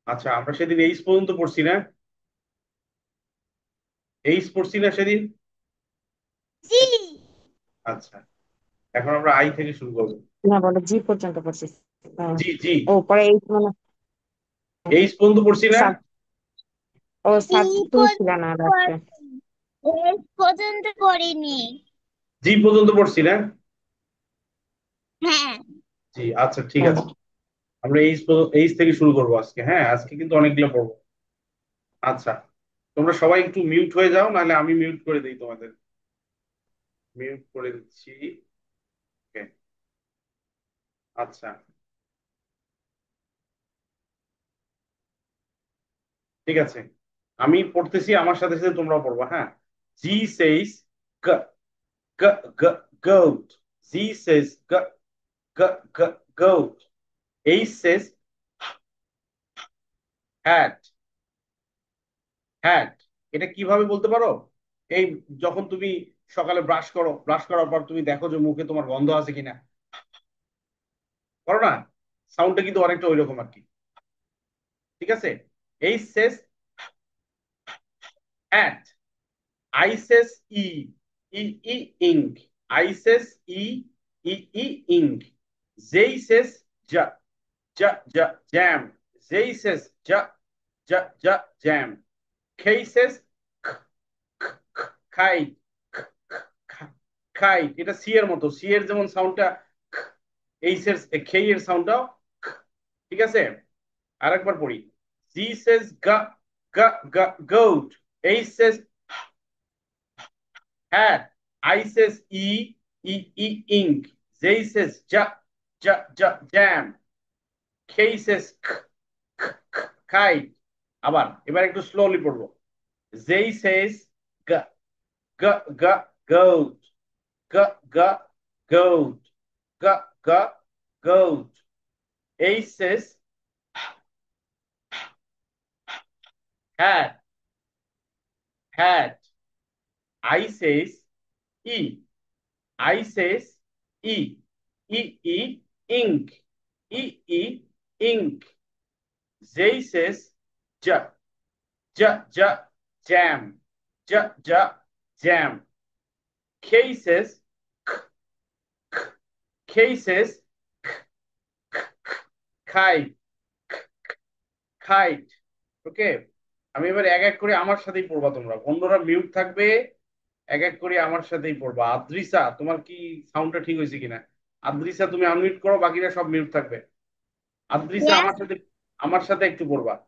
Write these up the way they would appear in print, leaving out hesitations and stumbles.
আচ্ছা, আমরা সেদিন এইচ পর্যন্ত পড়ছি না? এইচ পড়ছি না সেদিন? জি। আচ্ছা, এখন আমরা আই থেকে শুরু করবো। না, বলো জি পর্যন্ত পড়ছি। আহ, জি জি। ও পরে এই মানে এইচ পর্যন্ত পড়ছি না? সাত, ও জি সাত তুমি ছিল পর্যন্ত না লাস্টে। পড়ছি, এস পর্যন্ত পড়িনি। জি পর্যন্ত পড়ছি না? হ্যাঁ। জি, আচ্ছা ঠিক হ্যাঁ। আছে। আমরা এইচ থেকে শুরু করবো আজকে। হ্যাঁ, আজকে কিন্তু অনেকগুলো পড়বো। আচ্ছা, তোমরা সবাই একটু মিউট হয়ে যাও, নাহলে আমি মিউট করে দিই তোমাদের। মিউট করে দিচ্ছি। Okay, আচ্ছা, ঠিক আছে। আমি পড়তেছি, আমার সাথে সাথে তোমরাও পড়বা, হ্যাঁ। জি সেজ গ গ গ goat. জি সেজ গ গ গ goat. এইচ সেজ hat. হ্যাট। এটা কিভাবে বলতে পারো? এই, যখন তুমি সকালে ব্রাশ করো, ব্রাশ করার পর তুমি দেখো যে মুখে তোমার গন্ধ আছে কিনা, করো না? সাউন্ডটা কিন্তু অনেকটা ওই রকম আর কি। ঠিক আছে। H says hat. I says ই ই ই ইঙ্ক। আই সেজ ই ই ই ইঙ্ক। জেই সেজ যা যা যা জ্যাম। জেই সেজ যা যা যা জ্যাম। খেই সেজ খাই। খাই, এটা সি এর মতো। সি এর যেমন সাউন্ডটা, এইচ এর খেই এর সাউন্ডটাও। ঠিক আছে। আরেকবার পড়ি। জি সেজ গা গা গা goat. H says hat. I says ই ই ই ইঙ্ক। জেই সেজ যা যা যা জ্যাম। খেই সেজ খাই। আবার এবার একটু স্লোলি পড়বো। যেই সেজ গা গা গা গোট। গা গা গোট। গা গা goat. H says hat hat. I says ই আই সেজ ই ই ই ইঙ্ক। ই ই ইঙ্ক। যেই সেজ যা যা যা জ্যাম। যা যা জ্যাম। খেই সেজ খেই সেজ খাই খাইট। ওকে। আমি এবার এক এক করে আমার সাথেই পড়বা, তোমরা অন্যরা মিউট থাকবে। এক এক করে আমার সাথেই পড়বা। আদ্রিসা, তোমার কি সাউন্ডটা ঠিক হয়েছে কিনা? আদ্রিসা, তুমি আনমিউট করো, বাকিরা সব মিউট থাকবে। আদ্রিসা, Yes. আমার সাথে একটু পড়বা।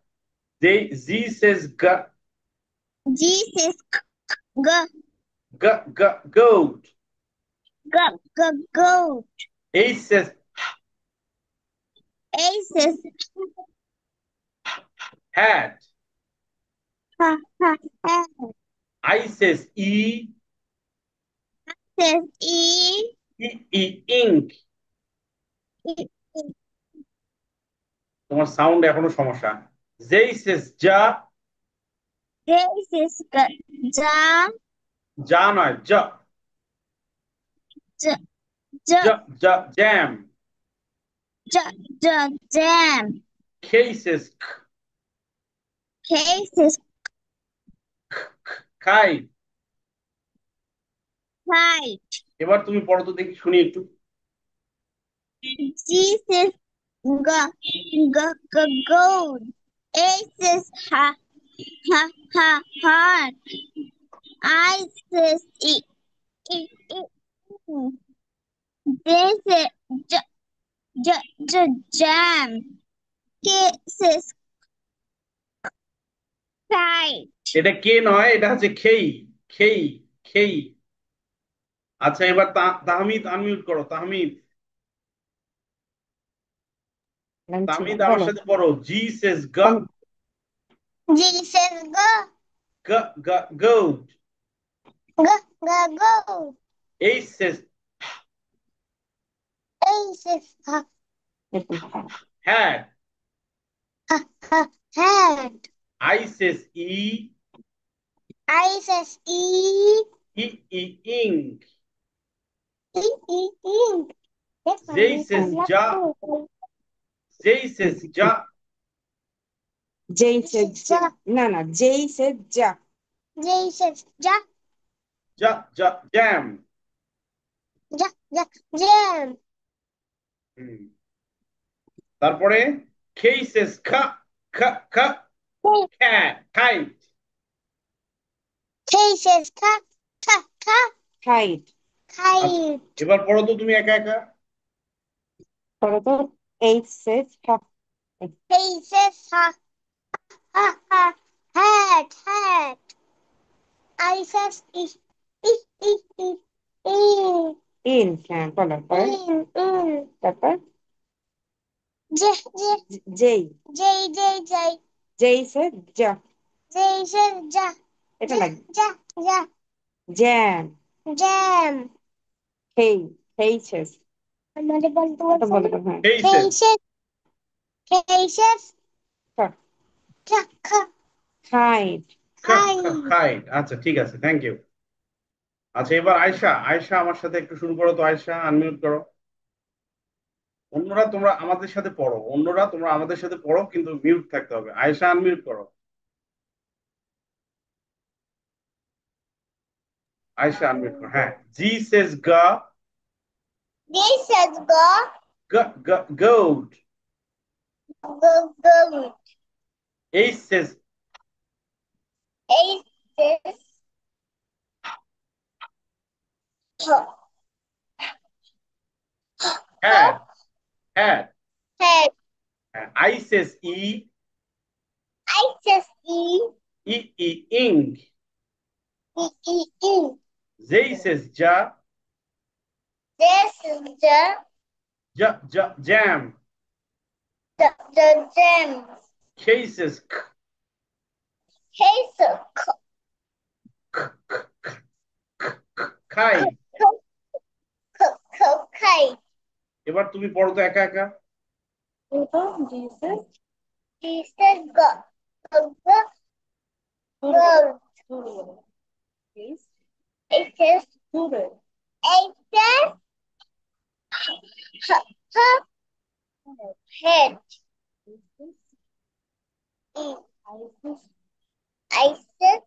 দে জি সেজ গা Jesus g গা গা goat. g g goat. H says Aces hat. ha ha ha. I says ই Says e ই ই ইঙ্ক। e e. তোমার সাউন্ড এখনো সমস্যা। যেই সেজ যা Aces ja যা নয় যা ja ja যা যা জ্যাম। ja ja jam. খেই সেজ Cases খাই। kite. এবার তুমি পড়ো তো দেখি, শুনি একটু। Jesus goat. Aces ha ha ha heart. I says e e. This is jam. Kisses kite. এটা কে নয়, এটা হচ্ছে খেই। খেই খেই। আচ্ছা, এবার তাহমিদ আনমিউট করো। তাহমিদ, তাহমিদ আমার বলো। সাথে পড়ো। জি সেজ গা কোন- Jesus গা গা goat. go. H says Aces এরকম হয়। Hat. Head. I says E Ices e E E ink. e. This one যেই is সেজ a যা যেই সেজ যা যেই says যা না না যেই says যা J says ja jam. jam. হুম। তারপরে K says cat, kite. K says ka kite আচ্ছা, kite. এবার পড়ো তো তুমি একা একা। পরে তো H says ha K says ha hat. I says in হ্যাঁ বলো পরে in. তারপর J যেই J যেই says যা J says ja এটা লাগে ja jam jam. hey hey says আমাদের বলতে এটা বলো তো হ্যাঁ K says cases কা kite kite। আচ্ছা ঠিক আছে, থ্যাংক ইউ। আচ্ছা এবার আয়শা, আমার সাথে একটু শুরু করো তো। আয়শা, আনমিউট করো। অন্যরা তোমরা আমাদের সাথে পড়ো, কিন্তু মিউট থাকতে হবে। আয়শা, আনমিউট করো। আয়শা, আনমিউট করো। হ্যাঁ। জি says This says goat. go. H says A says hat. head. I says E. I says Ink. ink. J says This is jam. the jam. K says Case kite. kite. এবার তুমি পড়ো তো একা একা। This says go. It says head. E. I said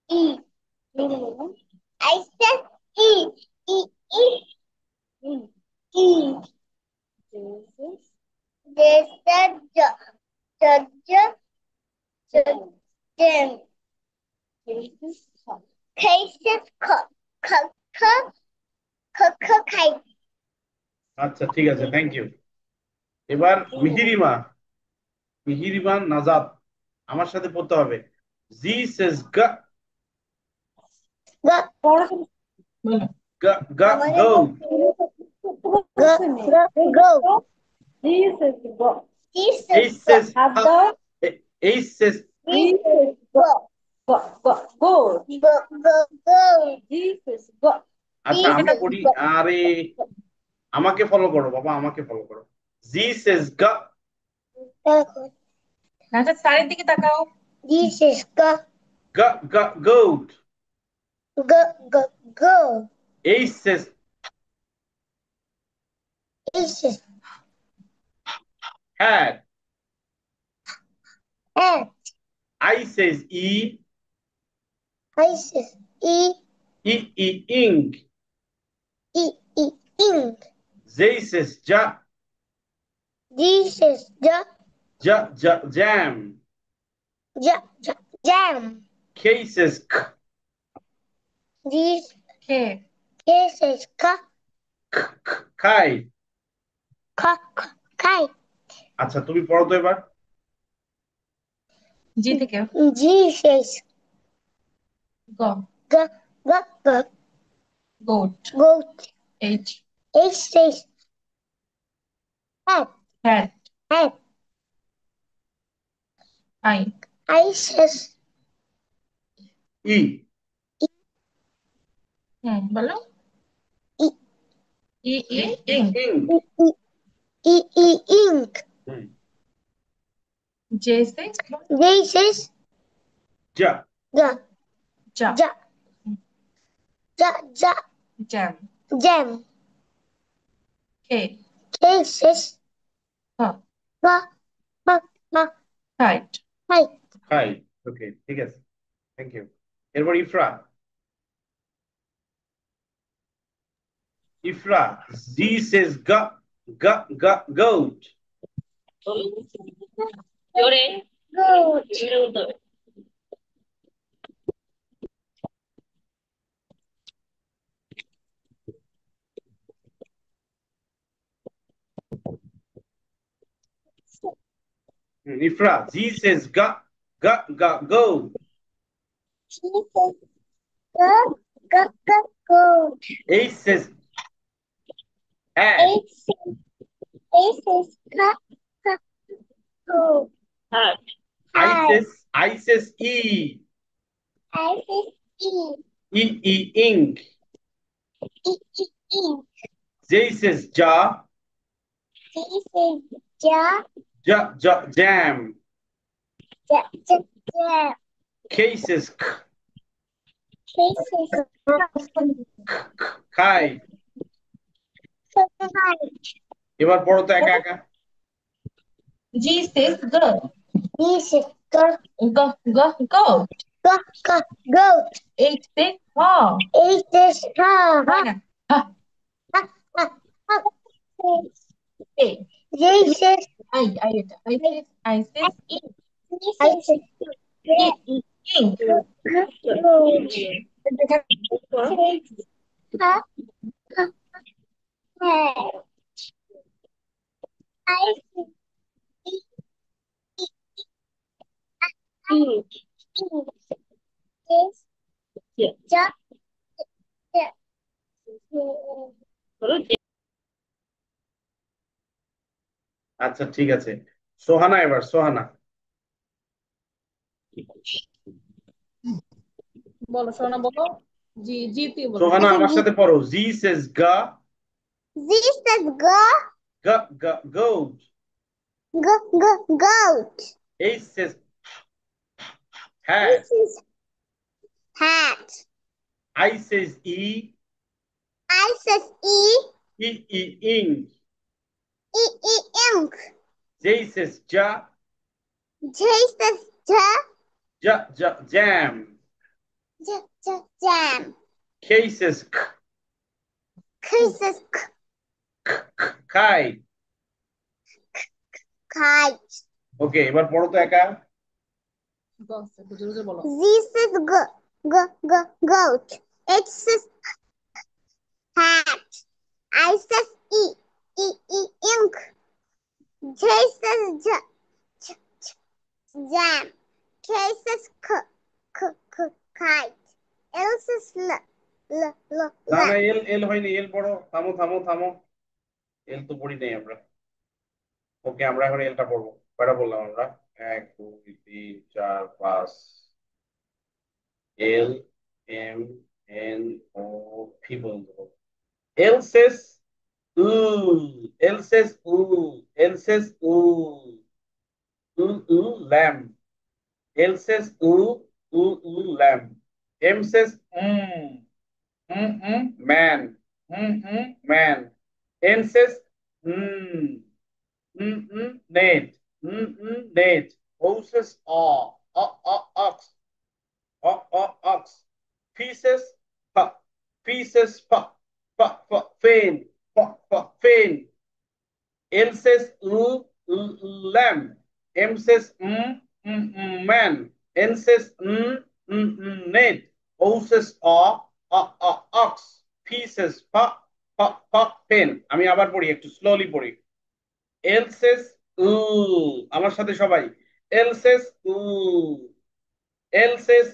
E. I said E. E. E. They said jam. Cases kite. আচ্ছা ঠিক আছে, thank you. এবার মিহিরিমা নাজাত, আমার সাথে পড়তে হবে। জি says goat. Go. This is go. H says H says Go. আচ্ছা আমি পড়ি। আরে আমাকে ফলো করো বাবা, আমাকে ফলো করো। জি says আচ্ছা স্যারের দিকে তাকাও। This is goat. go. H says This is hat. hat. I says I says ink. ink. J says This is jam. jam. K says This K is kite. kite. আচ্ছা তুমি পড়ো তো এবার। জি থেকে G says গ goat goat. H H says hat. Hat Hat. I I says E. বলো ই ই ই ইং Ink. ink. J say This says Ja. যা জ্যাম jam. কে K says হ ma. Kite. kite, Kite. ওকে, ঠিক আছে, থ্যাংক ইউ। এরপর ইফরা। ইফরা, জি says goat. goat, Ifra, G says goat. she says goat, H says hat. eight says, eight says goat, I hat, says E. I says Ink. e, ink, J says ja. she says Jam. jam, K says she says kite. kite, এবার পড়ো তো একা একা। G says go. he says Goat. goat, H says ha. eight says Right now. Ha. A. J says I says E. I says Ink. goat, I yes, আচ্ছা ঠিক আছে, সোহানা, এবার সোহানা। বলো সোনা বলো। জি জি তুই বলো। সোহানা আমার সাথে পড়ো। জি says Z says goat. goat. H says hat. This is hat. I says E. I says Ink. ink. J says J says jam. jam. K says K says kite. kite. ওকে, এবার পড়ো তো একা। জোরে জোরে বলো। Z says goat. H says hat. I says ink. J says jam. K says kite. L says না না, এল এল হয়নি, এল পড়ো। থামো থামো থামো, এল তো পড়ি নাই আমরা। ওকে, আমরা এখন এলটা পড়বো। কয়টা বললাম আমরা? 1 2 3 4 5। L M N O P বলতে হবে। এল says L says L says lamb. L says lamb. M says man. Man. N says net. Net. O says ox. Ox. P says P says fan. Fan. L says lamb. M says man. N says net. O says ox. P says pen. আমি আবার পড়ি, একটু slowly পড়ি। L says আমার সাথে সবাই। L says L says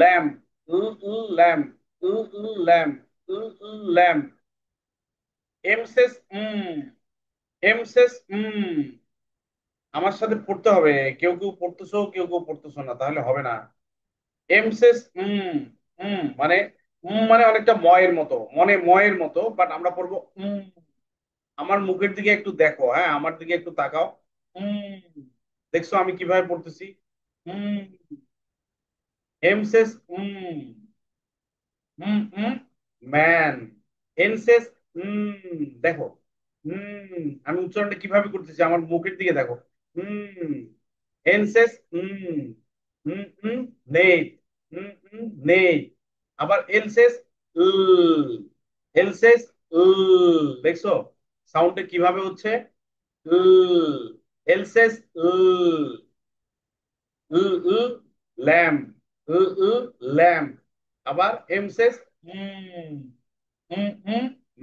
lamb. Lamb. Lamb. Lamb. M says M says আমার সাথে পড়তে হবে। কেউ কেউ পড়তেছো, কেউ কেউ পড়তেছো না, তাহলে হবে না। এম সেস মানে মানে অনেকটা ময়ের মতো, ময়ের মতো, বাট আমরা পড়বো আমার মুখের দিকে একটু দেখো, হ্যাঁ, আমার দিকে একটু তাকাও। উম দেখছো আমি কিভাবে পড়তেছি? M says man. এন সেস দেখো, আমি উচ্চারণটা কিভাবে করতেছি, আমার মুখের দিকে দেখো। N says net net. আবার L says L says দেখছো সাউন্ডে কিভাবে হচ্ছে L says ল্যাম্প ল্যাম্প। আবার M says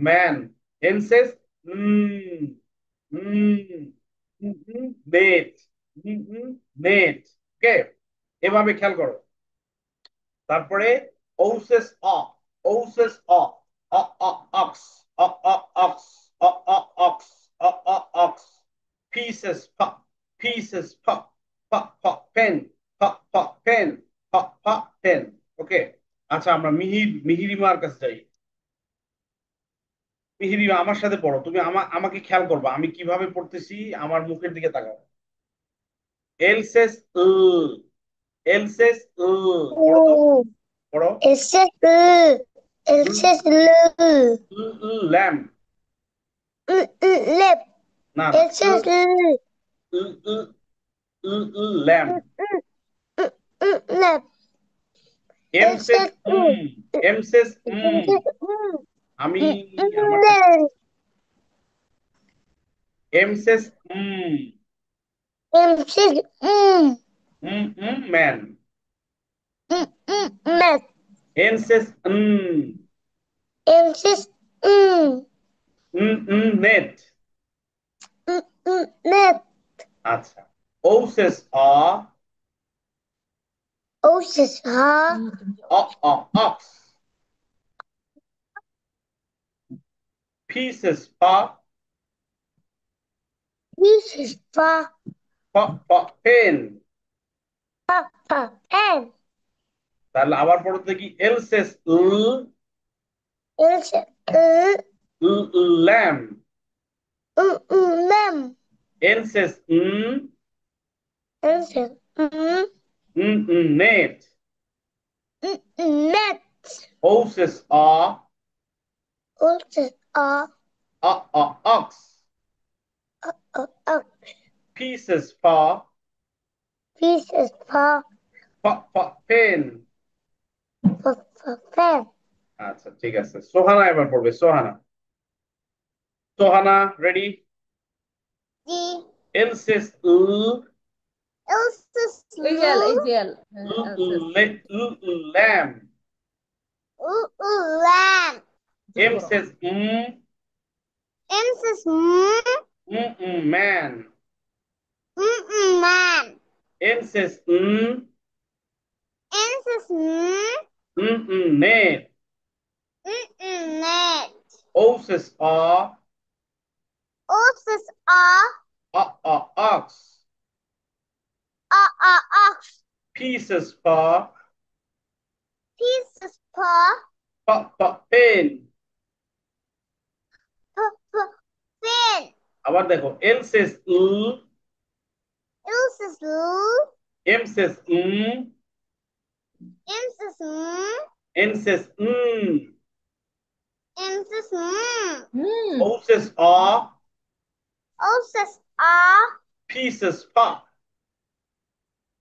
man. N says net net. Okay, এভাবে খেয়াল করো। তারপরে ও says ও says ox ox ox ox। P says P says pen pen pen। ওকে, আচ্ছা আমরা মিহিরিমার কাছে যাই। মিহিরিমা আমার সাথে পড়ো, তুমি আমাকে খেয়াল করবা আমি কিভাবে পড়তেছি, আমার মুখের দিকে তাকাও। এল সেস এল সেস পড়ো তো, পড়ো। It says It says lamp lip. না It says lamp. lip. M It says says M says আমি আমার M says It says man. mess. N says It says net. net. আচ্ছা, ও সেস O says ox। P says pa This is pen। pen. তাহলে আবার পড়ো দেখি এল সেস It says lamb। lamb. N says It says net। net. O says O says ox। P says This is pen। pen. আচ্ছা ঠিক আছে, সোহানা এবার পড়বে। Sohana Sohana ready? G. L says L says AJL AJL lamb। lamb. M says M says man। man. N says N says net। net. O says O says ox। ox. P says P says pen। pen. আবার দেখো L says L says M says M says N says M says O says O says P says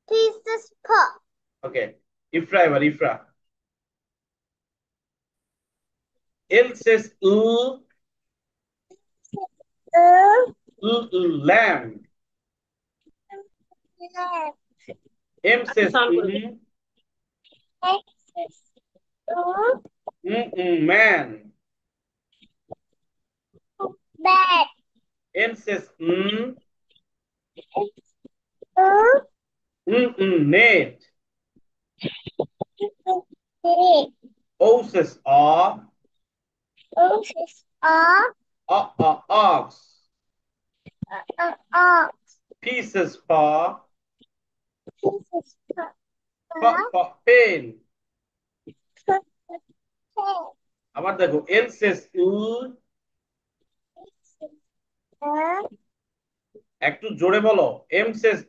P says ওকে, ইফরা এবার Ifra. L says lamb। M says man। bed. N says net। O says O says ox। ox. P says P says pen। আবার দেখো L says একটু জোরে বলো। M says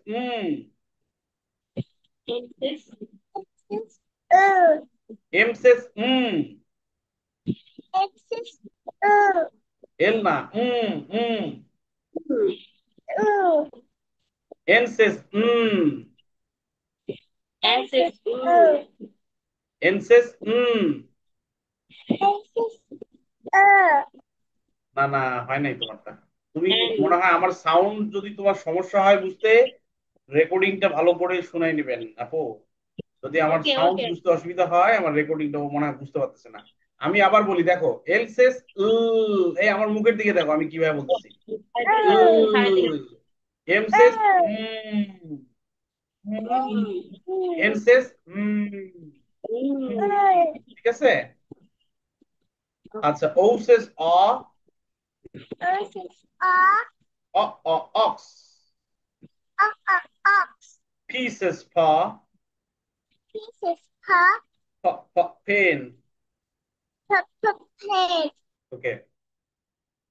M says L না N says S is N says না না, হয় নাই তোমারটা। তুমি মনে হয় আমার সাউন্ড যদি তোমার সমস্যা হয় বুঝতে, রেকর্ডিংটা ভালো করে শুনাই নেবেন আপু। যদি আমার ওকে সাউন্ড ওকে বুঝতে অসুবিধা হয়, আমার রেকর্ডিংটা মনে হয় বুঝতে পারতেছে না। আমি আবার বলি, দেখো এল সেস এই আমার মুখের দিকে দেখো আমি কিভাবে বলতেছি। এম সেস এন সেস ঠিক আছে। আচ্ছা, ও সেস অক্স, পি সেস পেন। ওকে,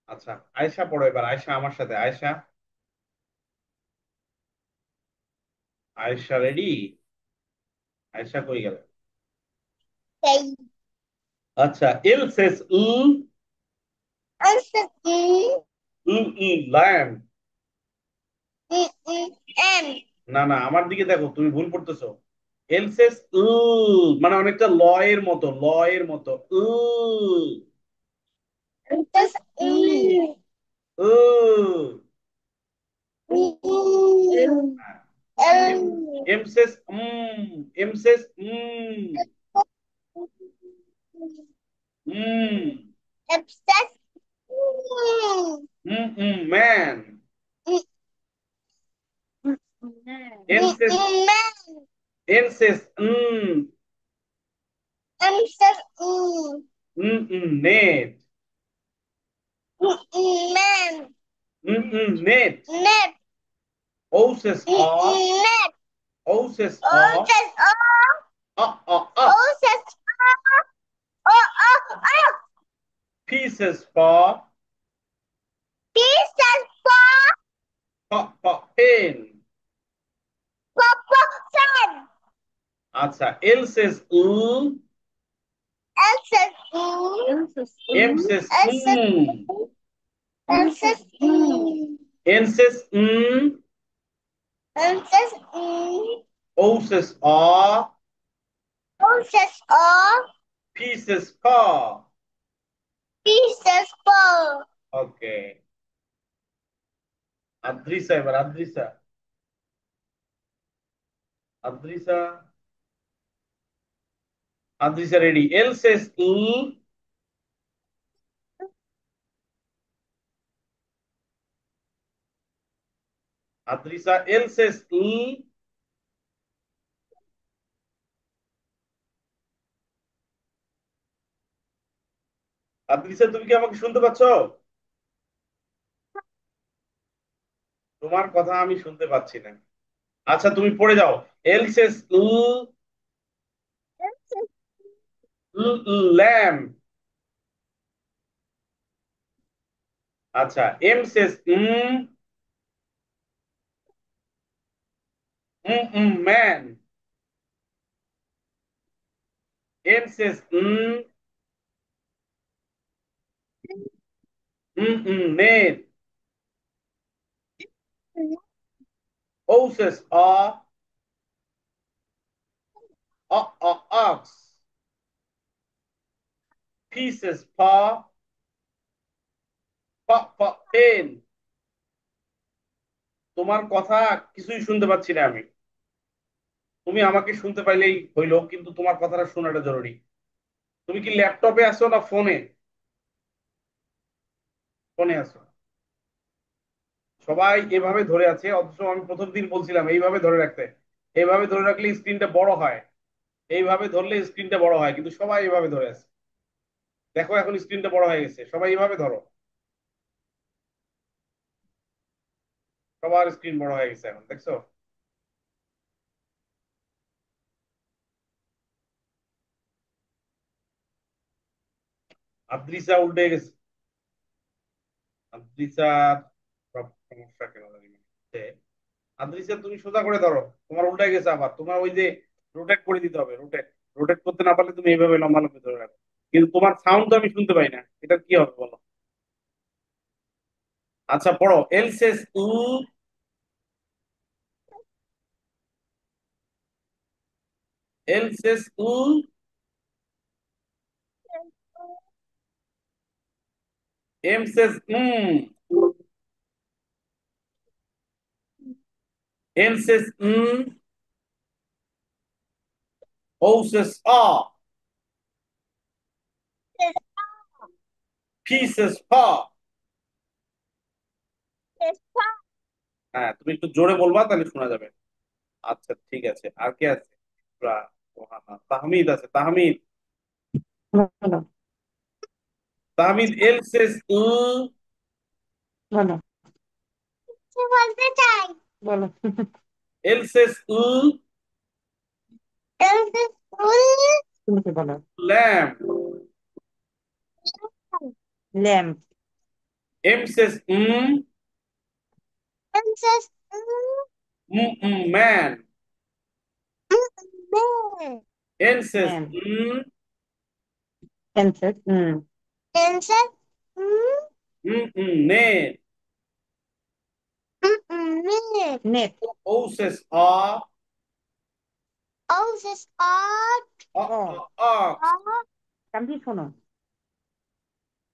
আচ্ছা আয়শা পড়ো এবার। আয়শা আমার সাথে, আয়শা। আয়শা রেডি? আয়শা কই গেল? আচ্ছা, এল সেস ল্যাম্প। না না, আমার দিকে দেখো, তুমি ভুল পড়তেছো। এল সেস মানে অনেকটা লয়ের মতো, লয়ের মতো এম সেস এম সেস ম্যান। এন সেস এন সেস নেট। নেট। ও সেস ও সেস পি সেস পেন। আচ্ছা, এল সেস এম সেস এন সেস ও সেস পি সেস ওকে। আদ্রিসা এবার, আদ্রিসা। আদ্রিসা, আদ্রিসা রেডি? এল সেস আদ্রিসা, এল সেস আদ্রিসা, তুমি কি আমাকে শুনতে পাচ্ছ? তোমার কথা আমি শুনতে পাচ্ছি না। আচ্ছা, তুমি পড়ে যাও। এল সেস ল্যাম্প। আচ্ছা, এম সেস ম্যান। এন সেস net. O says ox. P সেস পেন। তোমার কথা কিছুই শুনতে পাচ্ছি না আমি। তুমি আমাকে শুনতে পাইলেই হইলো, কিন্তু তোমার কথাটা শোনাটা জরুরি। তুমি কি ল্যাপটপে আছো না ফোনে? ফোনে আছো। সবাই এভাবে ধরে আছে, অথচ আমি প্রথম দিন বলছিলাম এইভাবে ধরে রাখতে। এইভাবে ধরে রাখলে স্ক্রিনটা বড় হয়, এইভাবে ধরলে স্ক্রিনটা বড় হয়, কিন্তু সবাই এভাবে ধরে আছে। দেখো এখন স্ক্রিনটা বড় হয়ে গেছে, সবাই এইভাবে ধরো। সবার স্ক্রিন বড় হয়ে গেছে এখন, দেখছো? আদ্রিসা উল্টে গেছে। আদ্রিসার সব সমস্যা কেন জানি না হচ্ছে। আদ্রিসা, তুমি সোজা করে ধরো, তোমার উল্টে গেছে আবার। তোমার ওই যে রোটেট করে দিতে হবে, রোটেট। রোটেট করতে না পারলে তুমি এইভাবে লম্বা লম্বি ধরে রাখো, কিন্তু তোমার সাউন্ড তো আমি শুনতে পাই না, এটা কি হবে বলো? আচ্ছা পড়ো। এল সেস L says U. M says N says O says A. P says Pa. হ্যাঁ, তুমি একটু জোরে বলবা তাহলে শোনা যাবে। আচ্ছা ঠিক আছে, আর কে আছে? ওহানা, তাহমিদ আছে, তাহমিদ। বলো তাহমিদ, এল সেস বলো বলতে চাই বলো এল সেস তুমি কি বলো? Lamp. Lamp. M says man. N says man. Pencil. Net. Net. O says ox. কান্দি শোনো।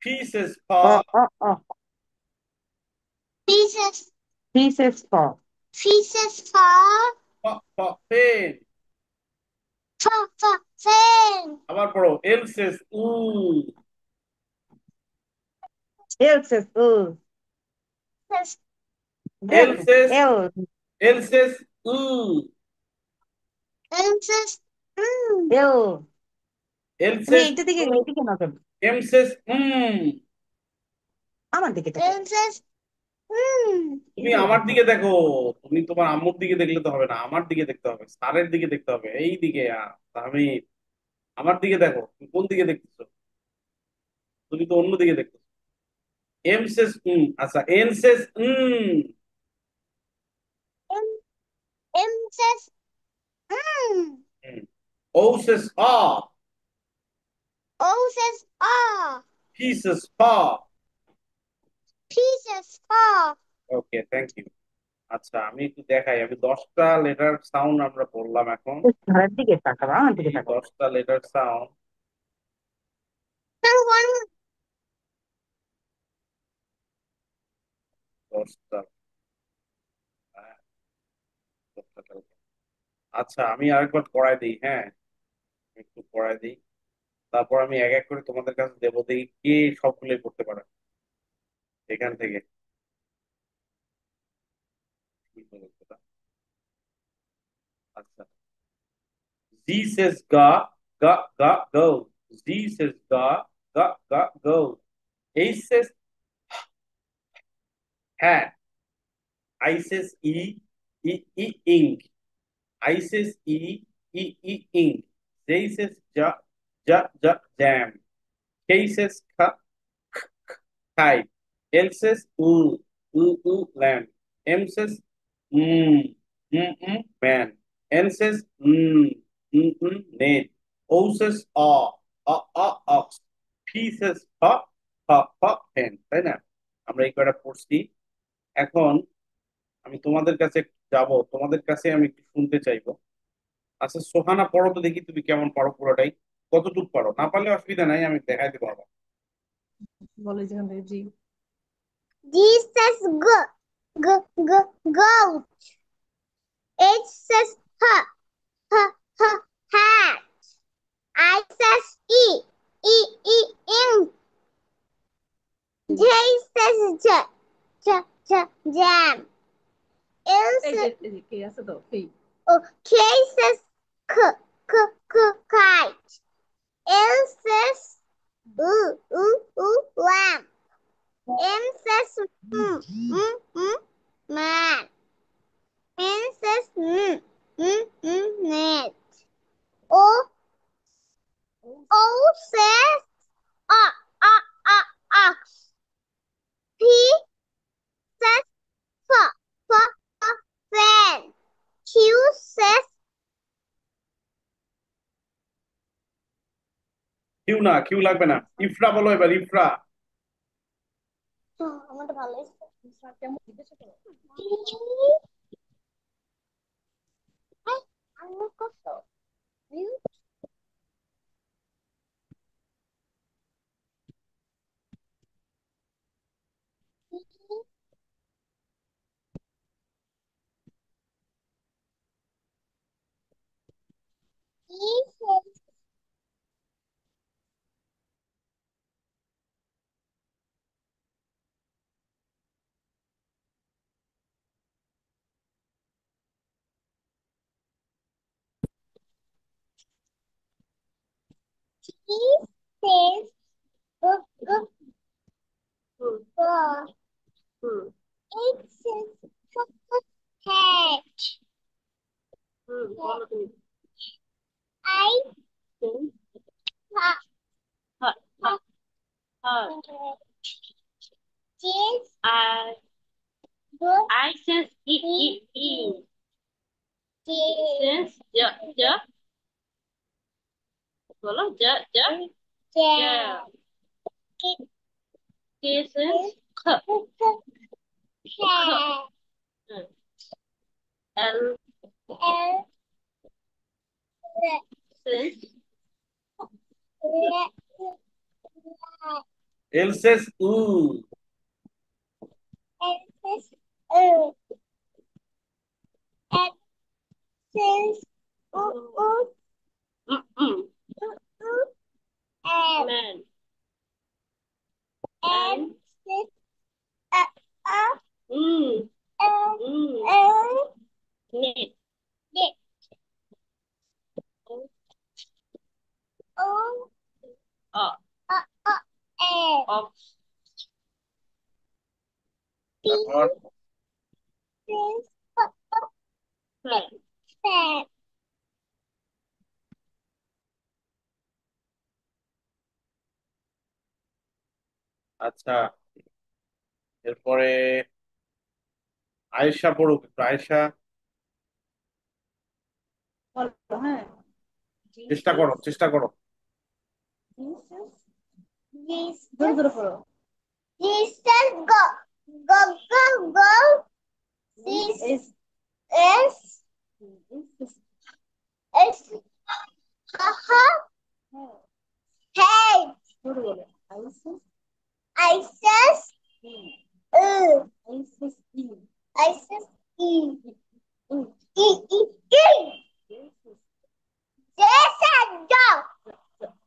পি সেস অ অ অ pieces for পেন। আবার পড়ো, এল সেস else is L Cesc L L Cesc L এল তুমি সেস এইটা দিকে এইদিকে নজর দাও। এম সেস আমার দিকে তাকাও। তুমি এইদিকে আমার দেখো। দিকে দেখো। তুমি তোমার আম্মুর দিকে দেখলে তো হবে না, আমার দিকে দেখতে হবে, স্যারের দিকে দেখতে হবে, এই দিকে। আমি আমার দিকে দেখো, তুমি কোন দিকে দেখতেছো? তুমি তো অন্য দিকে দেখতেছো। এম সেস আচ্ছা, এন সেস ও সেস পি সেস পা। ওকে, থ্যাংক ইউ। আচ্ছা, আমি একটু দেখাই, আমি 10টা লেটার সাউন্ড আমরা বললাম এখন। ঘরের দিকে তাকাও, আমার দিকে এই তাকাও। 10টা লেটার সাউন্ড, 10টা। হ্যাঁ, 10টা। আচ্ছা, আমি আরেকবার পড়াই দিই, হ্যাঁ, একটু পড়াই দিই। তারপর আমি এক এক করে তোমাদের কাছে দেবো, দেখি কে সবগুলোই করতে পারে এখান থেকে। কি বলে সেটা? আচ্ছা, জি says ga go. Z says ga go. H says hat. I says ink. I says ink. J says jam. K says kite. L says lamb. M says man. N says net. O says ox. P says pen. তাই না? আমরা এই কয়টা পড়ছি। এখন আমি তোমাদের কাছে যাব, তোমাদের কাছে আমি একটু শুনতে চাইবো। আচ্ছা সোহানা, পড়ো তো দেখি তুমি কেমন পারো পুরোটাই। কতটুকু পারো, না পারলে অসুবিধা নাই, আমি দেখাই দেবো আবার। বলে যেখান থেকে জি। goat. H says hat. I says ink. J says jam. L এই says যে কে আছে তো এই K says kite. L says lamp. M says man. N says net. O says ox. P says fan. Q says Q লাগবে না, ইফরা বলো এবার, ইফরা। আমারটা ভালো স্যার কেমন জিজ্ঞাসা করো। আমার কত বলো তুমি। I says e. Says ja. বলো ja. K says k. L says L says oo. Man. Net. Ox. Fan. আচ্ছা, এরপরে আয়েশা পড়ুক একটু। আয়েশা বলো হ্যাঁ চেষ্টা করো। জোরে জোরে পড়ো Jesus go go. This S is head. জোরে বলো ISIS ISIS E ISIS E Jason dog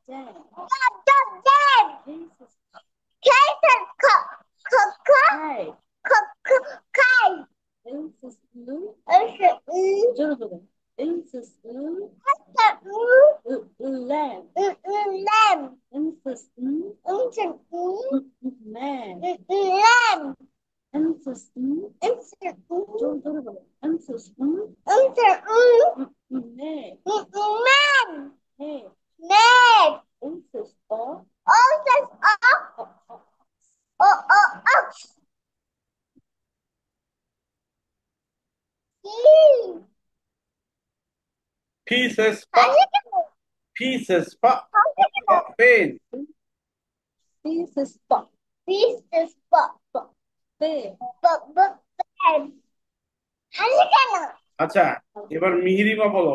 Jam jam Jesus Jason cook Kite kite ISIS blue ISIS জোরে বলো ISIS blue lamb lamb ISIS man lamb ISIS জোরে জোরে বলো ISIS man man head Ned ISIS ox Pieces pain. ISIS pop This is bear আচ্ছা, এবার মিহিরিমা বলো।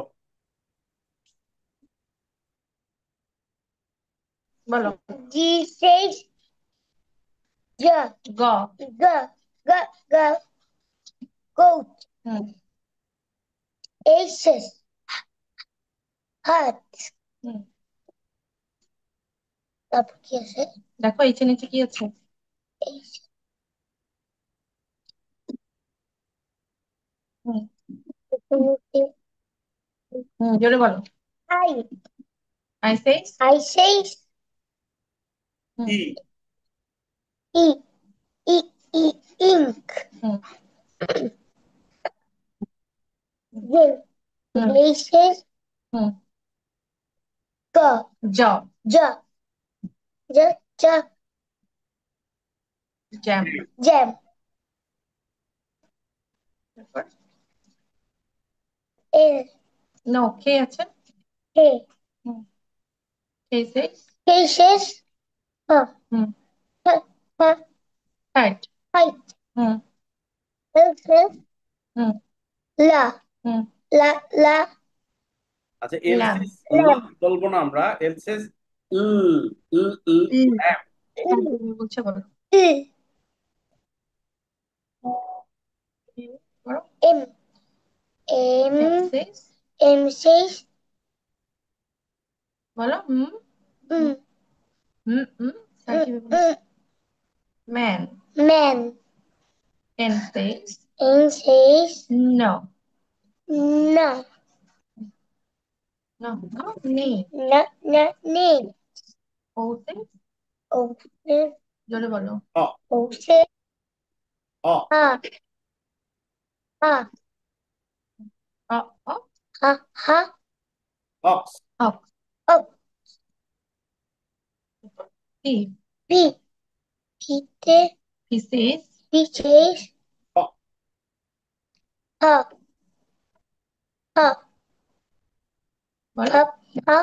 বলো This is go goat hmm aces heart হুম তারপর কি আছে দেখো এই নিচে কি আছে হুম জোরে বলো I I say say E ink hmm aces hmm go jaw ja jam jam no K আছে হুম K says cases হুম height হুম aces হুম la হুম la আচ্ছা lamb. এলসেস বলবো না আমরা, এলসেস উল উল উল Mm. ল্যাম্প। হ্যাঁ, তুমি বলছো বলো। L বলো। M M M says, M says বলো। mm, স্যার কিভাবে বলছে? mm, Man. man. N says N says no. no, No. No. Knee. no, no, need. O says O says জোরে বলো। অ O says অ ah ah অ অ ha ha ox. ox. oh P. P Peter P says P says অ ha ha বলো। ha ha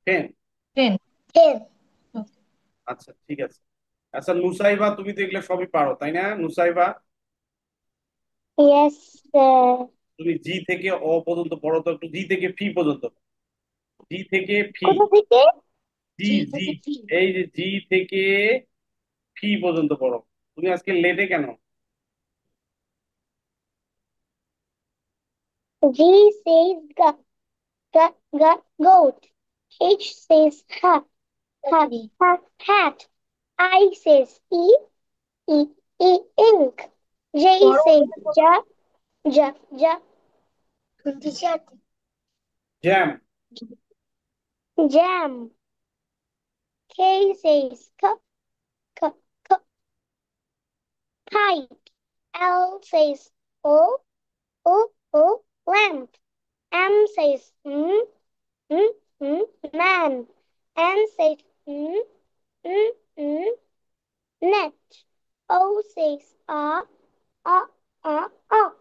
pen. Ten. ten. আচ্ছা ঠিক আছে। আচ্ছা নুসাইবা, তুমি তো এগুলো সবই পারো তাই না নুসাইবা? Yes, sir. তুমি জি থেকে অ পর্যন্ত পড়ো তো, একটু জি থেকে ফি পর্যন্ত। জি থেকে ফি, কোথা থেকে? জি G জি, থেকে T. এই যে জি থেকে ফি পর্যন্ত পড়ো। তুমি আজকে লেটে কেন? G says goat. H says hat. Hat. I says ink. J বড় says বলে বলো। ja. T-shirt. Jam. Jam. K says kite. L says lamp. M says man. N says net. O says ox.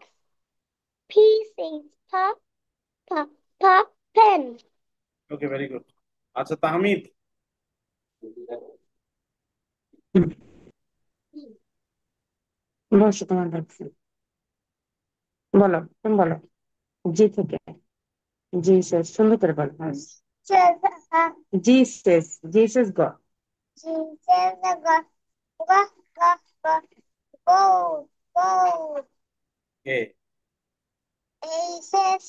P says pen. Okay very good. আচ্ছা তাহমিদ, বসো তোমার কাছে। বলো, তুমি বলো। জি থেকে। জি শেষ, সুন্দর করে বলো। Says জি শেষ, জি শেষ গ। G says gold. A A says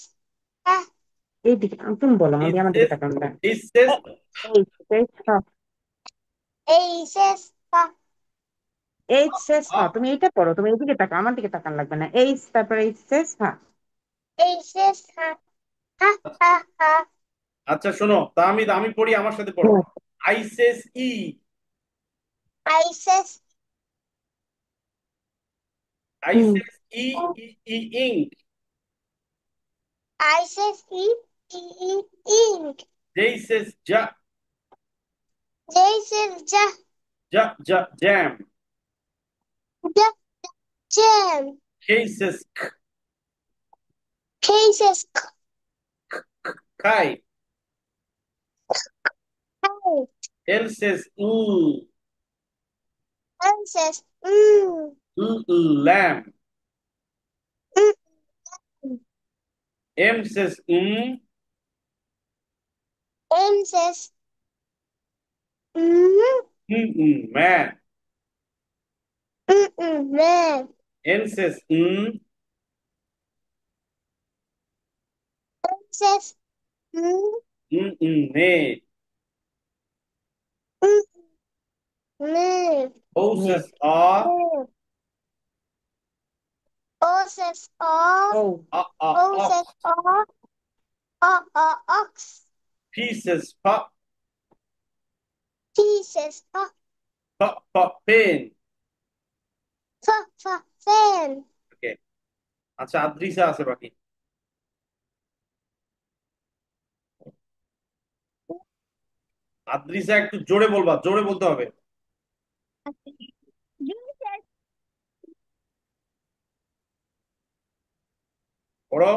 এইদিকে তুমি বলো, আমি আমার দিকে ইসেস তাকান না। ইসেস এইচ শেষ হ। A says এইচ শেষ হ, তুমি এইটা পড়ো, তুমি এইদিকে তাকা, আমার দিকে তাকান লাগবে না। এইচ তারপরে এইচ শেষ হা। A says ha. আচ্ছা শোনো তাহমিদ, আমি পড়ি, আমার সাথে পড়ো। আইসেস ই, I says আইসেস E ink. I says ink. জেইসেস জা, J says jam. jam. কেইসেস K says খাই। kite. Else's N says lamp. mm. এমসেস M says man. man. এনসেস M says নে। man. ওসেস অ O says ও O says ox. ox. Pieces P says pen. fan. ওকে। আচ্ছা আদ্রিসা আছে বাকি। আদ্রিসা একটু জোরে বলবা, জোরে বলতে হবে। পড়ো।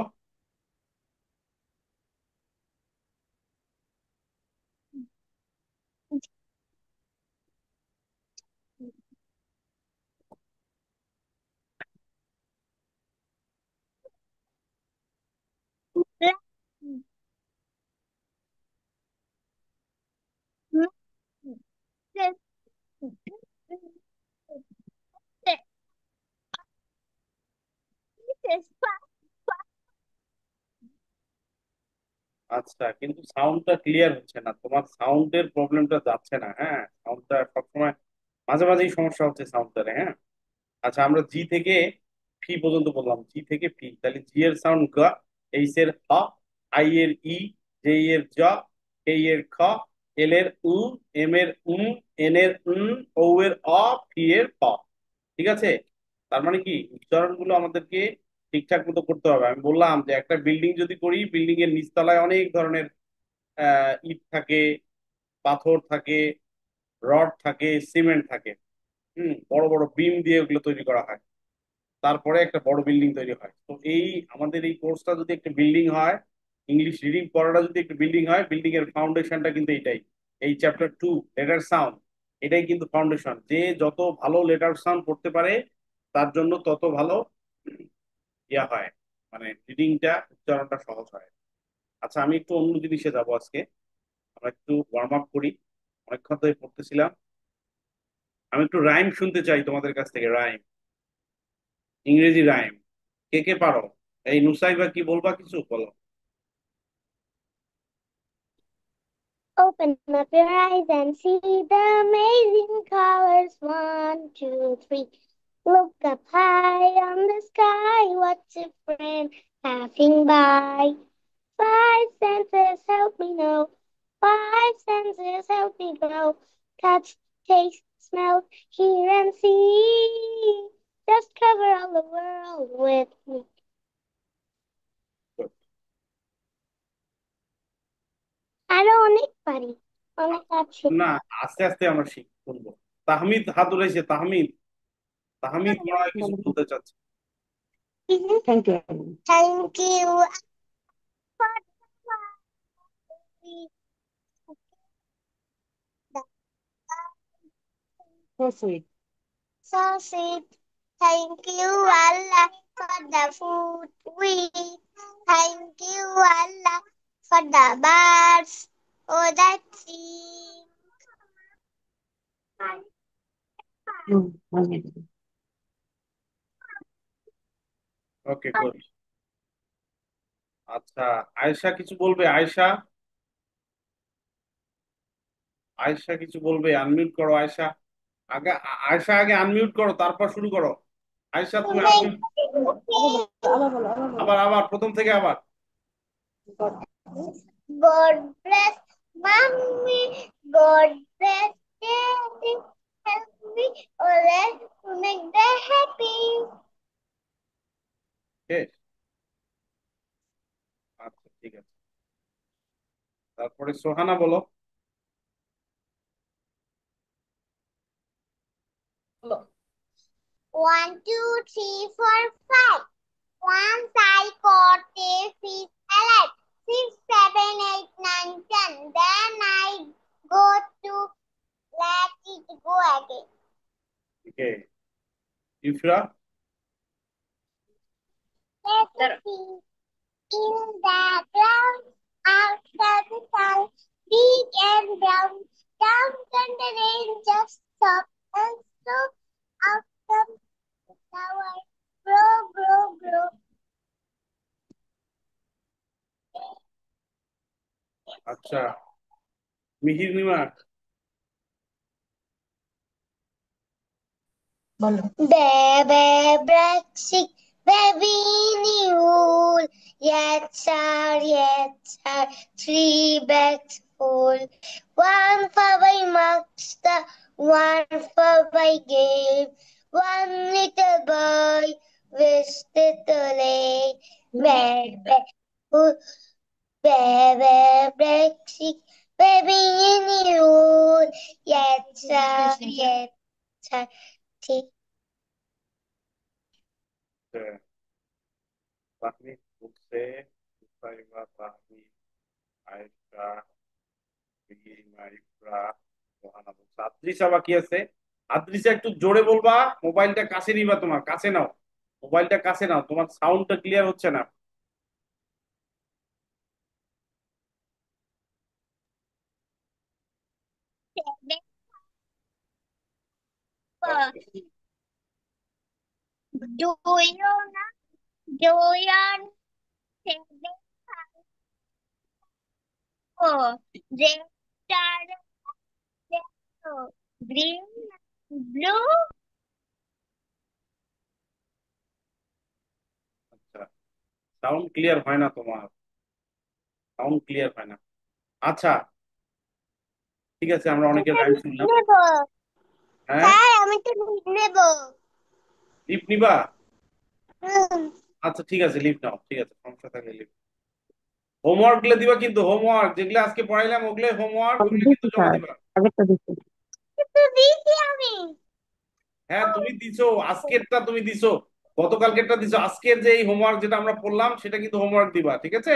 আচ্ছা, কিন্তু সাউন্ডটা ক্লিয়ার হচ্ছে না, তোমার সাউন্ডের প্রবলেমটা যাচ্ছে না। হ্যাঁ, সাউন্ডটা সবসময় মাঝে মাঝেই সমস্যা হচ্ছে সাউন্ডটারে। হ্যাঁ, আচ্ছা, আমরা জি থেকে ফি পর্যন্ত বললাম, জি থেকে ফি, তাহলে জি এর সাউন্ড গ, এইচ এর হ, আই এর ই, জে এর জ, কে এর খ, এল এর উ, এম এর উম, এন এর উন, ও এর অ, ফি এর ফ। ঠিক আছে? তার মানে কি উচ্চারণগুলো আমাদেরকে ঠিকঠাক মতো করতে হবে। আমি বললাম যে একটা বিল্ডিং যদি করি, বিল্ডিং এর নিচতলায় অনেক ধরনের ইট থাকে, পাথর থাকে, রড থাকে, সিমেন্ট থাকে। বড় বড় বিম দিয়ে ওগুলো তৈরি করা হয়, তারপরে একটা বড় বিল্ডিং তৈরি হয়। তো এই আমাদের এই কোর্সটা যদি একটা বিল্ডিং হয়, ইংলিশ রিডিং পড়াটা যদি একটা বিল্ডিং হয়, বিল্ডিং এর ফাউন্ডেশনটা কিন্তু এটাই। এই চ্যাপ্টার 2 লেটার সাউন্ড, এটাই কিন্তু ফাউন্ডেশন। যে যত ভালো লেটার সাউন্ড করতে পারে তার জন্য তত ভালো ইয়া হয়, মানে রিডিংটা, উচ্চারণটা সহজ হয়। আচ্ছা, আমি একটু অন্য জিনিসে যাবো আজকে। আমরা একটু ওয়ার্ম আপ করি, অনেকক্ষণ ধরে পড়তেছিলাম। আমি একটু রাইম শুনতে চাই তোমাদের কাছ থেকে, রাইম, ইংরেজি রাইম। কে কে পারো? এই নুসাইবা, কি বলবা, কিছু বলো। Open up your eyes and see the amazing colors. 1, 2, 3. Look up high on the sky. Watch a friend passing by. Five senses help me know. Five senses help me grow. Touch, taste, smell, hear, and see. Just cover all the world with me. আরো অনেক পারি, অনেক আছে। না, আস্তে আস্তে আমরা শুনবো। তাহমিদ হাত উঠাইছে, তাহমিদ। তাহমিদ মনে হয় কিছু বলতে চাচ্ছে। Thank you. Thank you. So sweet. So sweet. Thank you, Allah, for the food we eat. Thank you, Allah, for the birds. Oh, that sing. Okay, good. আচ্ছা, আয়েশা কিছু বলবে? আয়েশা, আয়েশা কিছু বলবে? আনমিউট করো আয়েশা। আগে আয়েশা, আগে আনমিউট করো, তারপর শুরু করো। আয়েশা, তুমি আনমিউট। আবার বলো, আবার বলো। আবার আবার প্রথম থেকে আবার। God bless mommy. God bless daddy. Help me always to make them happy. শেষ? আচ্ছা, ঠিক আছে। তারপরে সোহানা বলো। 1, 2, 3, 4, 5. Once I caught a fish alive. 6, 7, 8, 9, 10. Then I go to let it go again. Okay, Ifra. Let the fish in the ground after the sun, big and brown. Down can the rain just stop and slow out come the flower. Grow, grow, grow. আচ্ছা, মিহির নিমা। বলো। Bebe Brexit, baby wool. Yes, sir, 3 bags full. One for my master, one for my game. One little boy visited the lake. Bebe, Bebe Brexit, baby wool. Yes, sir, ঠিক। তাহমিদ বলছে, নুসাইবা, তাহমিদ, আয়েশা, মিহির, ইফরা, সোহানা বলছে। আদ্রিসা বাকি আছে। আদ্রিসা, একটু জোরে বলবা, মোবাইলটা কাছে নিবা, তোমার কাছে নাও, মোবাইলটা কাছে নাও, তোমার সাউন্ডটা ক্লিয়ার হচ্ছে না। ওকে। Do you know? Do you red, yellow, green, blue. আচ্ছা, সাউন্ড ক্লিয়ার হয় না তোমার, সাউন্ড ক্লিয়ার হয় না। আচ্ছা ঠিক আছে, আমরা অনেকের রাইম শুনলাম। নেব হ্যাঁ, স্যার, আমি তো নেব। লিভ নিবা? হুম। আচ্ছা ঠিক আছে, লিভ নাও, ঠিক আছে, সমস্যা থাকলে লিভ। হোমওয়ার্ক গুলো দিবা কিন্তু, হোমওয়ার্ক যেগুলো আজকে পড়াইলাম ওগুলো হোমওয়ার্ক, ওগুলো কিন্তু দিচ্ছি জমা স্যার, দিবা। আগেরটা দিচ্ছি। কিন্তু দিয়েছি আমি। হ্যাঁ তুমি দিছো, আজকেরটা তুমি দিছো, গতকালকেরটা দিছো, আজকের যে এই হোমওয়ার্ক যেটা আমরা পড়লাম সেটা কিন্তু হোমওয়ার্ক দিবা, ঠিক আছে?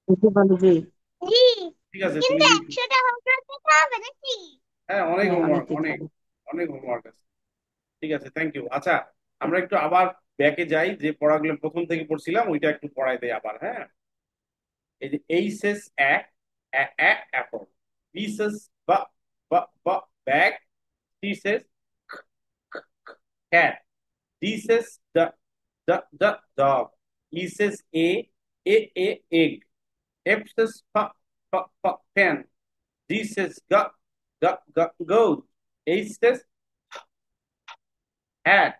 জি বলো জি। জি, ঠিক আছে তুমি কিন্তু লিভ। 100টা হোমওয়ার্ক করতে হবে নাকি? হ্যাঁ অনেক হ্যাঁ অনেক হোমওয়ার্ক, দিতে অনেক হবে। অনেক হোমওয়ার্ক আছে। ঠিক আছে, থ্যাংক ইউ। আচ্ছা আমরা একটু আবার ব্যাকে যাই, যে পড়াগুলো প্রথম থেকে পড়ছিলাম ওইটা একটু পড়াই দেয় আবার। হ্যাঁ, এই যে এই says apple, B says bag, C says cat, D says the dog, E says a egg, F says pen, G says goat, H says hat,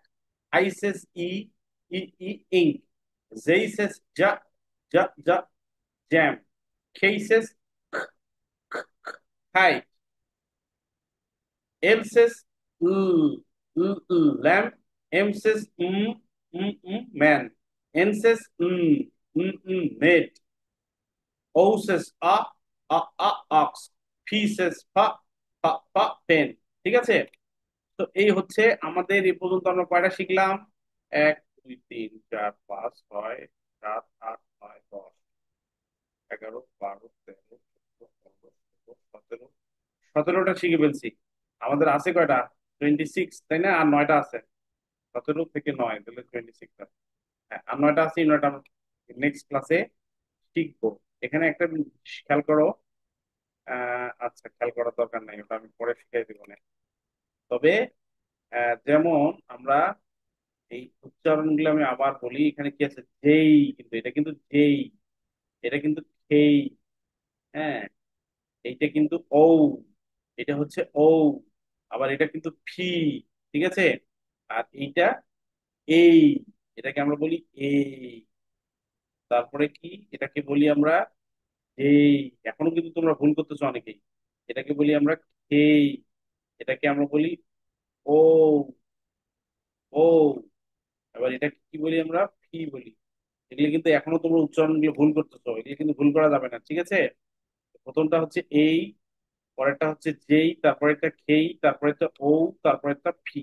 I says ink, Z says jam, K says kite, L says lamb, M says man, N says maid, O says ox, P says pen। ঠিক আছে, তো এই হচ্ছে আমাদের এই পর্যন্ত আমরা কয়টা শিখলাম? 1 2 3 4 5 6 7 8 9 10 11 12 13 14 15 16 17 17টা শিখে ফেলছি। আমাদের আছে কয়টা? 26, তাই না? আর 9টা আছে। 17 থেকে 9 তাহলে 26 আছে। হ্যাঁ আর 9টা আছে, এই 9টা আমরা নেক্সট ক্লাসে শিখবো। এখানে একটা জিনিস খেয়াল করো, আচ্ছা খেয়াল করার দরকার নাই, ওটা আমি পরে শিখাই দিব না। তবে যেমন আমরা এই উচ্চারণ গুলো আমি আবার বলি, এখানে কি আছে? যেই, কিন্তু এটা কিন্তু যেই, এটা কিন্তু খেই, হ্যাঁ, এইটা কিন্তু ও, এটা হচ্ছে ও, আবার এটা কিন্তু ফি, ঠিক আছে? আর এইটা এই, এটাকে আমরা বলি এই। তারপরে কি, এটাকে বলি আমরা এই, এখনো কিন্তু তোমরা ভুল করতেছো অনেকেই। এটাকে বলি আমরা এই, এটাকে আমরা বলি ও, ও, এবার এটাকে কি বলি আমরা? ফি বলি। এগুলো কিন্তু এখনো তোমরা উচ্চারণ গুলো ভুল করতেছো, এগুলো কিন্তু ভুল করা যাবে না, ঠিক আছে? প্রথমটা হচ্ছে এই, পরেরটা হচ্ছে যেই, তারপরে একটা খেই, তারপরে একটা ও, তারপরে একটা ফি।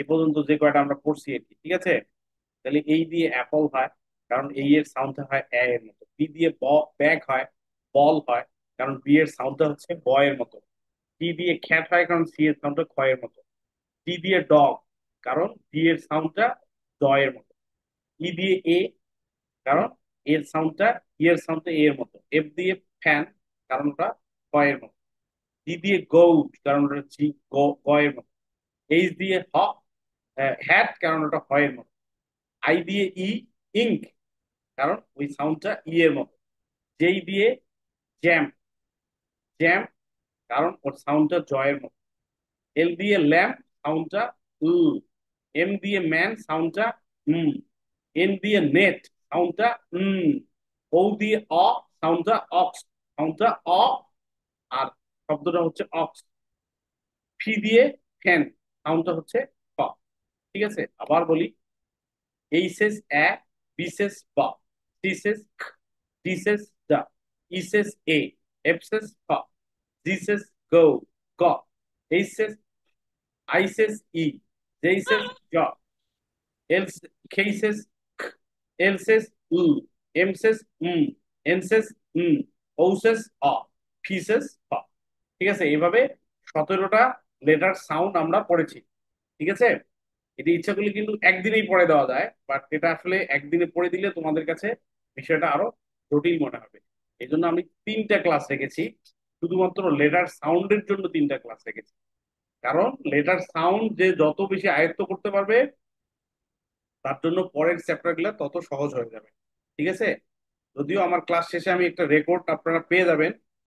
এ পর্যন্ত যে কয়টা আমরা পড়ছি আর কি, ঠিক আছে? তাহলে এই দিয়ে অ্যাপল হয়, কারণ এই এর সাউন্ডটা হয় এ এর মতো। বি দিয়ে ব্যাগ হয়, বল হয়, কারণ বি এর সাউন্ডটা হচ্ছে ব এর মতো। সি দিয়ে খ্যাট হয়, কারণ সি এর সাউন্ডটা খ এর মতো। ডি দিয়ে ডগ, কারণ ডি এর সাউন্ডটা ড এর মতো। ই দিয়ে এ, কারণ এর সাউন্ডটা ই এর সাউন্ডটা এ এর মতো। এফ দিয়ে ফ্যান, কারণ ওটা ক এর মতো। জি দিয়ে গৌট, কারণ ওটা জি গ এর মতো। এইচ দিয়ে হ্যাট, কারণ ওটা হ এর মতো। আই দিয়ে ইঙ্ক, কারণ ওই সাউন্ডটা ই এর মতো। যেই দিয়ে জ্যাম, জ্যাম, কারণ ওর সাউন্ডটা জয়ের মতো। এল দিয়ে ল্যাম্প, সাউন্ডটা উ। এম দিয়ে ম্যান, সাউন্ডটা উম। এন দিয়ে নেট, সাউন্ডটা উম। ও দিয়ে সাউন্ডটা অক্স, সাউন্ডটা অ। আর শব্দটা হচ্ছে অক্স। ফি দিয়ে ফ্যান, সাউন্ডটা হচ্ছে ক। ঠিক আছে, আবার বলি। এই says a, B says ba, C says k, D says da, E says a, F says fa, G says go, go, H says I says e, J says ja, K says k, L says M says N says O says a, P says fa। ঠিক আছে, এইভাবে 17টা letter sound আমরা পড়েছি। ঠিক আছে, এটি ইচ্ছা করলে কিন্তু একদিনেই পড়ে দেওয়া যায়, বাট এটা আসলে একদিনে পড়ে দিলে তোমাদের কাছে বিষয়টা আরো জটিল মনে হবে। এই জন্য আমি 3টা ক্লাস রেখেছি, শুধুমাত্র লেটার সাউন্ডের জন্য 3টা ক্লাস রেখেছি। কারণ লেটার সাউন্ড যে যত বেশি আয়ত্ত করতে পারবে, তার জন্য পরের চ্যাপ্টার গুলো তত সহজ হয়ে যাবে। ঠিক আছে, যদিও আমার ক্লাস শেষে আমি একটা রেকর্ড আপনারা পেয়ে যাবেন,